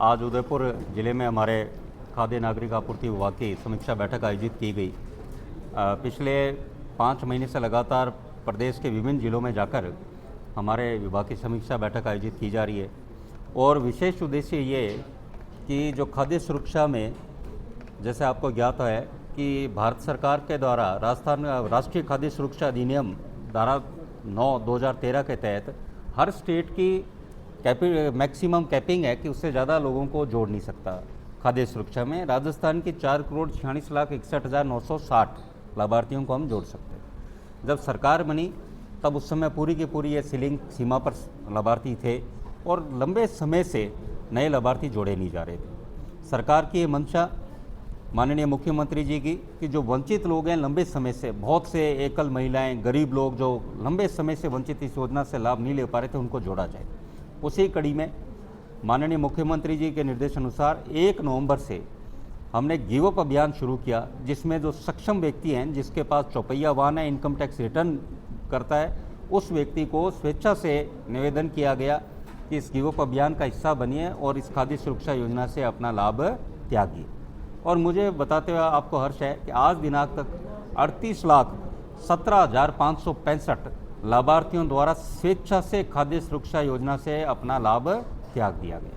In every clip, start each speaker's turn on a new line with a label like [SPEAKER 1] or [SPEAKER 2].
[SPEAKER 1] आज उदयपुर ज़िले में हमारे खाद्य नागरिक आपूर्ति विभाग की समीक्षा बैठक आयोजित की गई। पिछले 5 महीने से लगातार प्रदेश के विभिन्न जिलों में जाकर हमारे विभाग की समीक्षा बैठक आयोजित की जा रही है और विशेष उद्देश्य ये कि जो खाद्य सुरक्षा में, जैसे आपको ज्ञात है कि भारत सरकार के द्वारा राष्ट्रीय खाद्य सुरक्षा अधिनियम धारा 9/2013 के तहत हर स्टेट की मैक्सिमम कैपिंग है कि उससे ज़्यादा लोगों को जोड़ नहीं सकता खाद्य सुरक्षा में। राजस्थान की 4,46,61,960 लाभार्थियों को हम जोड़ सकते हैं। जब सरकार बनी तब उस समय पूरी की पूरी ये सीलिंग सीमा पर लाभार्थी थे और लंबे समय से नए लाभार्थी जोड़े नहीं जा रहे थे। सरकार की ये मंशा माननीय मुख्यमंत्री जी की कि जो वंचित लोग हैं लंबे समय से, बहुत से एकल महिलाएं, गरीब लोग जो लंबे समय से वंचित इस योजना से लाभ नहीं ले पा रहे थे, उनको जोड़ा जाए। उसी कड़ी में माननीय मुख्यमंत्री जी के निर्देश अनुसार 1 नवंबर से हमने गिव अप अभियान शुरू किया, जिसमें जो सक्षम व्यक्ति हैं, जिसके पास चौपहिया वाहन है, इनकम टैक्स रिटर्न करता है, उस व्यक्ति को स्वेच्छा से निवेदन किया गया कि इस गिव अप अभियान का हिस्सा बनिए और इस खाद्य सुरक्षा योजना से अपना लाभ त्यागिए। और मुझे बताते हुए आपको हर्ष है कि आज दिनांक तक 38,17,565 लाभार्थियों द्वारा स्वेच्छा से खाद्य सुरक्षा योजना से अपना लाभ त्याग दिया गया,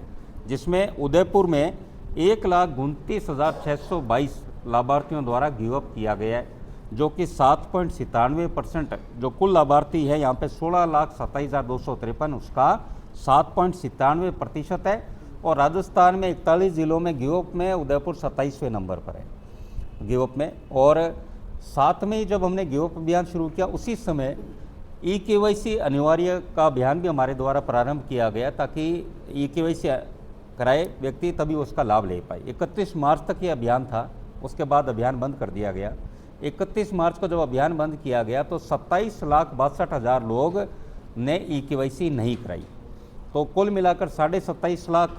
[SPEAKER 1] जिसमें उदयपुर में 1,29,622 लाभार्थियों द्वारा गिव अप किया गया है, जो कि 7.97% जो कुल लाभार्थी है यहाँ पे 16,27,253, उसका 7.97% है। और राजस्थान में 41 जिलों में गिव अप में उदयपुर 27वें नंबर पर है गिव अप में। और साथ में ही जब हमने गिव अप अभियान शुरू किया, उसी समय ई-केवाईसी अनिवार्य का अभियान भी हमारे द्वारा प्रारंभ किया गया, ताकि ई-केवाईसी कराए व्यक्ति तभी उसका लाभ ले पाए। 31 मार्च तक ये अभियान था, उसके बाद अभियान बंद कर दिया गया। 31 मार्च को जब अभियान बंद किया गया तो 27,62,000 लोग ने ई-केवाईसी नहीं कराई। तो कुल मिलाकर 27.5 लाख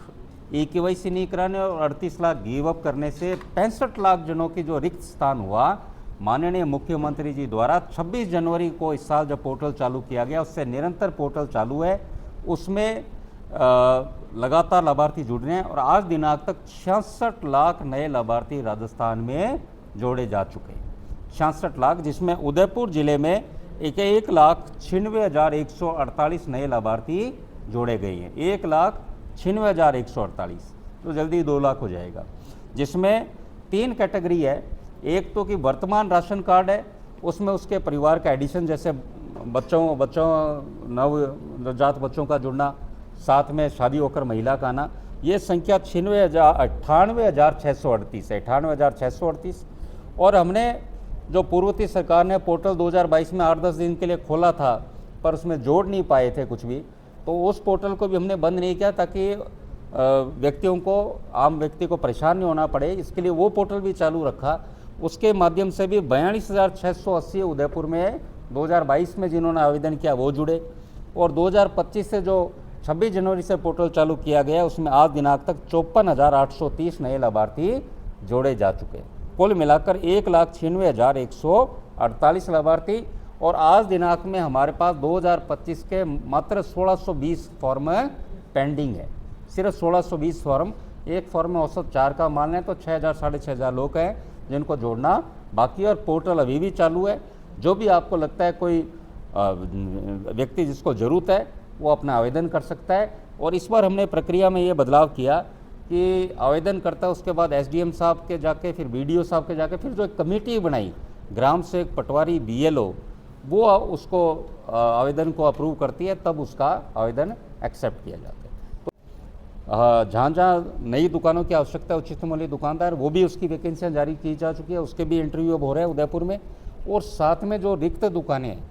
[SPEAKER 1] ई-केवाईसी नहीं कराने और 38 लाख गिव अप करने से 65 लाख जनों की जो रिक्त स्थान हुआ, माननीय मुख्यमंत्री जी द्वारा 26 जनवरी को इस साल जब पोर्टल चालू किया गया, उससे निरंतर पोर्टल चालू है, उसमें लगातार लाभार्थी जुड़ रहे हैं और आज दिनांक तक 66 लाख नए लाभार्थी राजस्थान में जोड़े जा चुके हैं। 66 लाख, जिसमें उदयपुर जिले में 1,96,148 नए लाभार्थी जोड़े गए हैं। 1,96,148, तो जल्दी 2 लाख हो जाएगा। जिसमें 3 कैटेगरी है। एक तो कि वर्तमान राशन कार्ड है, उसमें उसके परिवार का एडिशन, जैसे बच्चों नवजात बच्चों का जुड़ना, साथ में शादी होकर महिला का आना। ये संख्या 98,638 है, 98,638। और हमने जो पूर्ववर्ती सरकार ने पोर्टल 2022 में 8-10 दिन के लिए खोला था, पर उसमें जोड़ नहीं पाए थे कुछ भी, तो उस पोर्टल को भी हमने बंद नहीं किया ताकि आम व्यक्ति को परेशान नहीं होना पड़े। इसके लिए वो पोर्टल भी चालू रखा। उसके माध्यम से भी 42,680 उदयपुर में 2022 में जिन्होंने आवेदन किया वो जुड़े। और 2025 से जो 26 जनवरी से पोर्टल चालू किया गया, उसमें आज दिनांक तक 54,830 नए लाभार्थी जोड़े जा चुके। कुल मिलाकर 1,96,148 लाभार्थी। और आज दिनांक में हमारे पास 2025 के मात्र 1620 फॉर्म पेंडिंग है, सिर्फ 1620 फॉर्म। एक फॉर्म में औसत 4 का मान लें तो 6,000 साढ़े 6,000 लोग हैं जिनको जोड़ना बाकी। और पोर्टल अभी भी चालू है। जो भी आपको लगता है कोई व्यक्ति जिसको ज़रूरत है, वो अपना आवेदन कर सकता है। और इस बार हमने प्रक्रिया में ये बदलाव किया कि आवेदन करता है, उसके बाद एसडीएम साहब के जाके, फिर बीडीओ साहब के जाके, फिर जो एक कमेटी बनाई, ग्राम सेवक, पटवारी, बीएलओ, वो उसको आवेदन को अप्रूव करती है, तब उसका आवेदन एक्सेप्ट किया जाता है। तो जहाँ जहाँ नई दुकानों की आवश्यकता है, उचित मूल्य दुकानदार, वो भी उसकी वैकेंसियाँ जारी की जा चुकी है, उसके भी इंटरव्यू अब हो रहे हैं उदयपुर में। और साथ में जो रिक्त दुकानें हैं,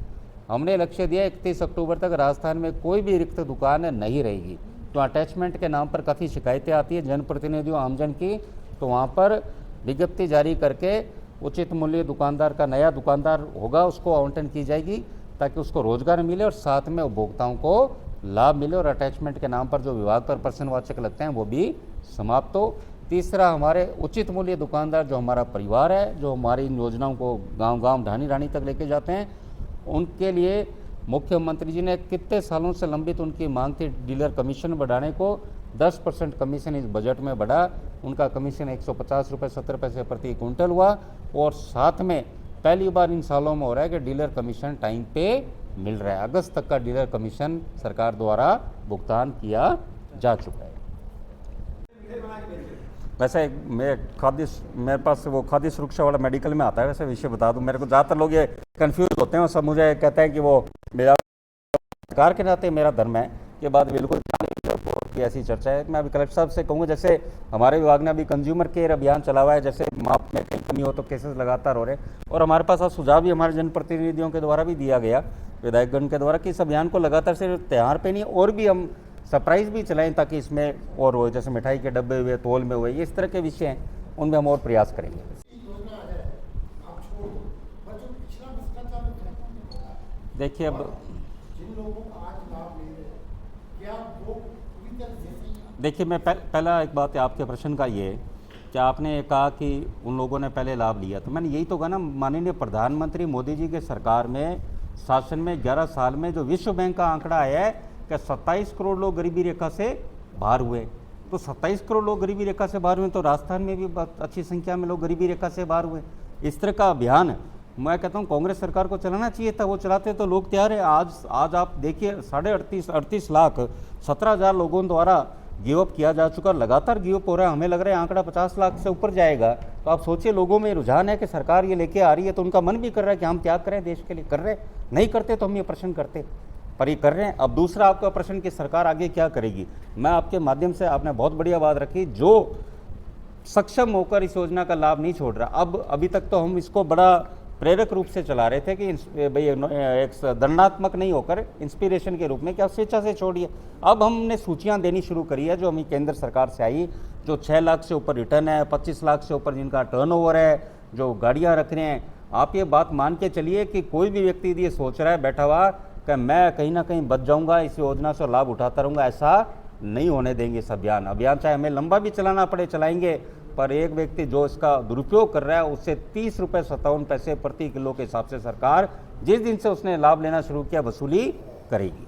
[SPEAKER 1] हमने लक्ष्य दिया 31 अक्टूबर तक राजस्थान में कोई भी रिक्त दुकान नहीं रहेगी। तो अटैचमेंट के नाम पर काफ़ी शिकायतें आती है जनप्रतिनिधियों, आमजन की, तो वहाँ पर विज्ञप्ति जारी करके उचित मूल्य दुकानदार का नया दुकानदार होगा, उसको आवंटन की जाएगी ताकि उसको रोजगार मिले और साथ में उपभोक्ताओं को लाभ मिले। और अटैचमेंट के नाम पर जो विभाग पर पर्सनवाचक लगते हैं वो भी समाप्त हो। तीसरा, हमारे उचित मूल्य दुकानदार जो हमारा परिवार है, जो हमारी इन योजनाओं को गांव-गांव, ढाणी-ढाणी तक लेके जाते हैं, उनके लिए मुख्यमंत्री जी ने कितने सालों से लंबित उनकी मांग थी डीलर कमीशन बढ़ाने को, 10% कमीशन इस बजट में बढ़ा। उनका कमीशन 150 रुपये 70 पैसे प्रति क्विंटल हुआ। और साथ में पहली बार इन सालों में हो रहा है कि डीलर कमीशन टाइम पे मिल रहा है। अगस्त तक का डीलर कमीशन सरकार द्वारा भुगतान किया जा चुका है। वैसे मेरे पास वो खाद्य सुरक्षा वाला मेडिकल में आता है। वैसे विषय बता दूं, मेरे को ज़्यादातर लोग ये कंफ्यूज होते हैं और सब मुझे कहते हैं कि वो मेरा सरकार के नाते मेरा धर्म है, ये बात बिल्कुल की ऐसी चर्चा है। मैं अभी कलेक्टर साहब से कहूँगा, जैसे हमारे विभाग ने अभी कंज्यूमर केयर अभियान चला हुआ है, जैसे माप में कहीं कमी हो तो केसेस लगातार हो रहे हैं। और हमारे पास आज सुझाव भी हमारे जनप्रतिनिधियों के द्वारा भी दिया गया, विधायकगण के द्वारा, कि इस अभियान को लगातार सिर्फ त्यौहार पे नहीं और भी हम सरप्राइज भी चलाएं ताकि इसमें और हो, जैसे मिठाई के डब्बे हुए, तोल में हुए, ये इस तरह के विषय हैं, उनमें हम और प्रयास करेंगे। देखिए अब देखिए मैं पहला एक बात है आपके प्रश्न का ये कि आपने कहा कि उन लोगों ने पहले लाभ लिया, तो मैंने यही तो कहा ना, माननीय प्रधानमंत्री मोदी जी के सरकार में शासन में 11 साल में जो विश्व बैंक का आंकड़ा आया है कि 27 करोड़ लोग गरीबी रेखा से बाहर हुए। तो 27 करोड़ लोग गरीबी रेखा से बाहर हुए, तो राजस्थान में भी बहुत अच्छी संख्या में लोग गरीबी रेखा से बाहर हुए। इस तरह का अभियान मैं कहता हूँ कांग्रेस सरकार को चलाना चाहिए था, वो चलाते तो लोग तैयार है। आज आप देखिए 38 लाख 17,000 लोगों द्वारा गिव अप किया जा चुका, लगातार गिव अप हो रहा है। हमें लग रहा है आंकड़ा 50 लाख से ऊपर जाएगा। तो आप सोचिए, लोगों में रुझान है कि सरकार ये लेके आ रही है, तो उनका मन भी कर रहा है कि हम क्या करें देश के लिए। कर रहे नहीं करते तो हम ये प्रश्न करते, पर ये कर रहे हैं। अब दूसरा आपका प्रश्न कि सरकार आगे क्या करेगी, मैं आपके माध्यम से, आपने बहुत बढ़िया बात रखी, जो सक्षम होकर इस योजना का लाभ नहीं छोड़ रहा। अब अभी तक तो हम इसको बड़ा प्रेरक रूप से चला रहे थे कि भाई एक दंडात्मक नहीं होकर इंस्पिरेशन के रूप में कि आप स्वेच्छा से छोड़िए। अब हमने सूचियां देनी शुरू करी है जो हमें केंद्र सरकार से आई, जो 6 लाख से ऊपर रिटर्न है, 25 लाख से ऊपर जिनका टर्नओवर है, जो गाड़ियां रख रहे हैं। आप ये बात मान के चलिए कि कोई भी व्यक्ति ये सोच रहा है बैठा हुआ कि मैं कहीं ना कहीं बच जाऊंगा, इस योजना से लाभ उठाता रहूँगा, ऐसा नहीं होने देंगे। इस अभियान चाहे हमें लंबा भी चलाना पड़े चलाएंगे, पर एक व्यक्ति जो इसका दुरुपयोग कर रहा है उससे 30 रुपये 57 पैसे प्रति किलो के हिसाब से सरकार जिस दिन से उसने लाभ लेना शुरू किया वसूली करेगी।